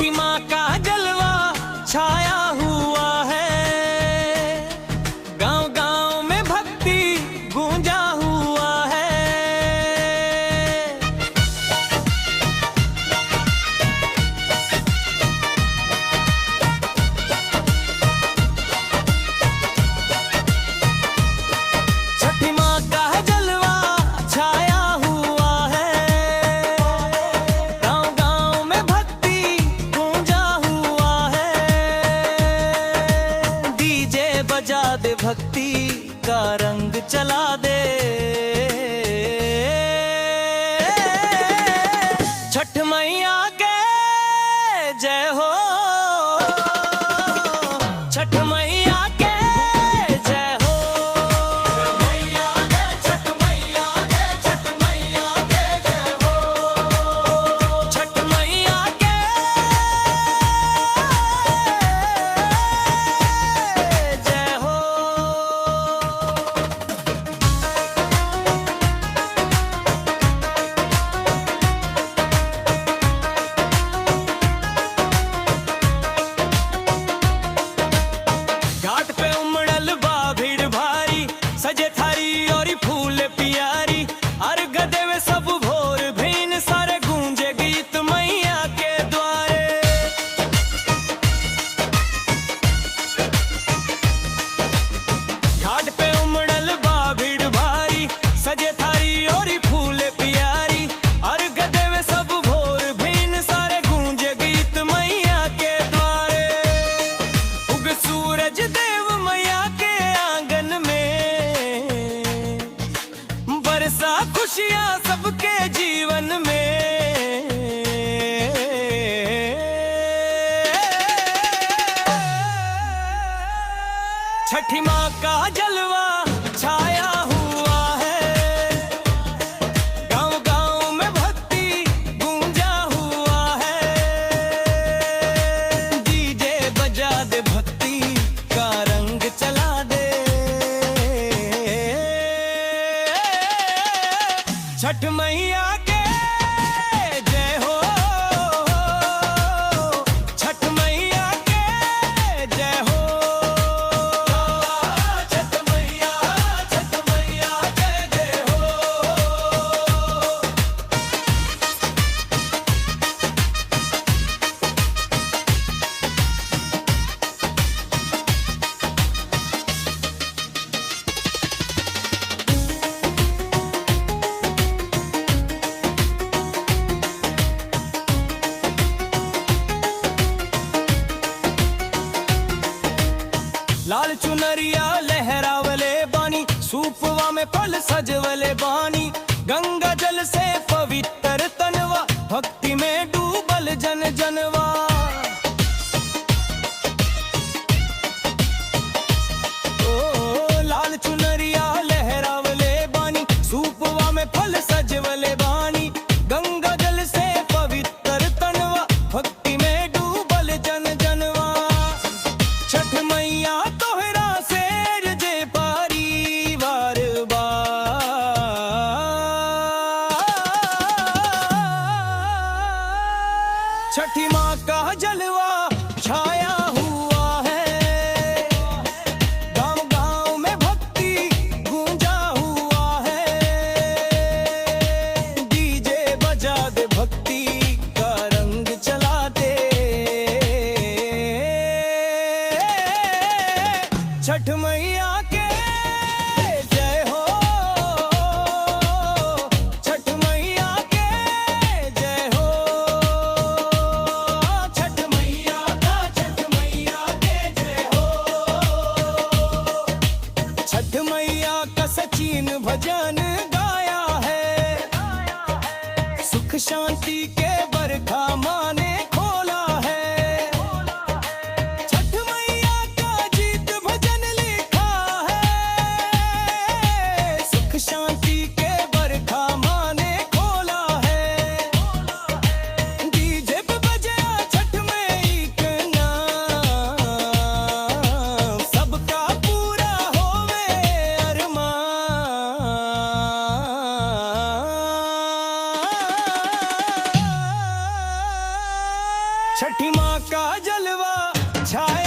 छठी माँ का जलवा छाया हुआ है, गांव गांव में भक्ति गूंजा हुआ है। छठी माँ का जलवा छाया हुआ है, गांव गांव में भक्ति गूंजा हुआ है। डीजे बजा दे, भक्ति का रंग चला दे, छठ मैया के जय हो, छठ मैया के जय हो। छठ मैया के, छठ मैया के जय हो, छठ मैया के जय हो। घाट पे उमड़ल बा भीड़ भारी, सजे थारी और फूल पियारी, अर्घ देवे सब भोर भीन, सारे गूंजे गीत मैया के द्वारे। घाट पे उमड़ल बा भीड़ भारी, सजे थारी और फूल पियारी, अर्घ देवे सब भोर भीन, सारे गूंजे गीत मैया के द्वारे। उग सूरज देव मैया के आंगन में, बरसा खुशियां सबके जीवन में। छठी माँ का जलवा छाया हुआ है, गांव गांव में भक्ति गूंजा हुआ है। डीजे बजा दे, भक्ति का रंग चला दे, छठ मैया के जय हो, छठ मैया के जय हो। छठ मैया के जय हो। लाल चुनरिया लहरावले बानी, सूपवा में फल सजवले बानी, गंगा जल से पवित्र तनवा, भक्ति में डूबल जन जनवा। ओ लाल चुनरिया लहरावले बानी, सूपवा में फल सजवले बानी, गंगा जल से पवित्र तनवा, भक्ति में डूबल जन जनवा। छठ मैया तोहरा शेर जे पारी बार बार, छठी माँ का जलवा छाया हुआ है, गांव गांव में भक्ति गूंजा हुआ है। डीजे बजा दे, भक्ति का रंग चला दे, छठ मैया के जय हो, छठ मैया के जय हो। छठ मैया के जय हो। छठ मैया का सचिन भजन गाया है, सुख शांति के बरखा माँ ने खोला है। छठ मैया का जीत भजन लिखा है, सुख शांति के बरखा माँ ने खोला है। डीजे पे बजा छठ मई का नाम, सबका पूरा होवे अरमान। छाए